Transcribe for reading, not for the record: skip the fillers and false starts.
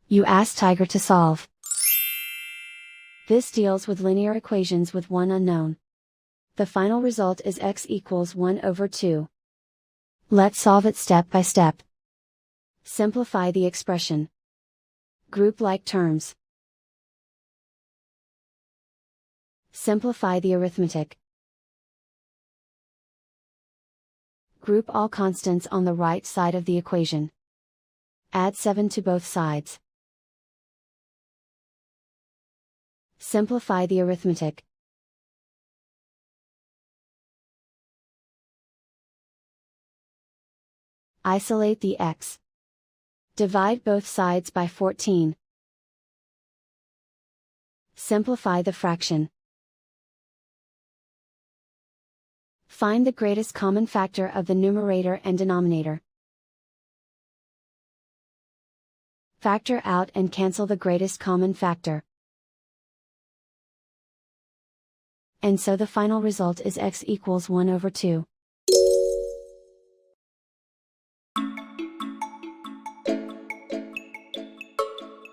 You ask Tiger to solve. This deals with linear equations with one unknown. The final result is x equals 1 over 2. Let's solve it step by step. Simplify the expression. Group like terms. Simplify the arithmetic. Group all constants on the right side of the equation. Add 7 to both sides. Simplify the arithmetic. Isolate the x. Divide both sides by 14. Simplify the fraction. Find the greatest common factor of the numerator and denominator. Factor out and cancel the greatest common factor. And so the final result is x equals 1 over 2.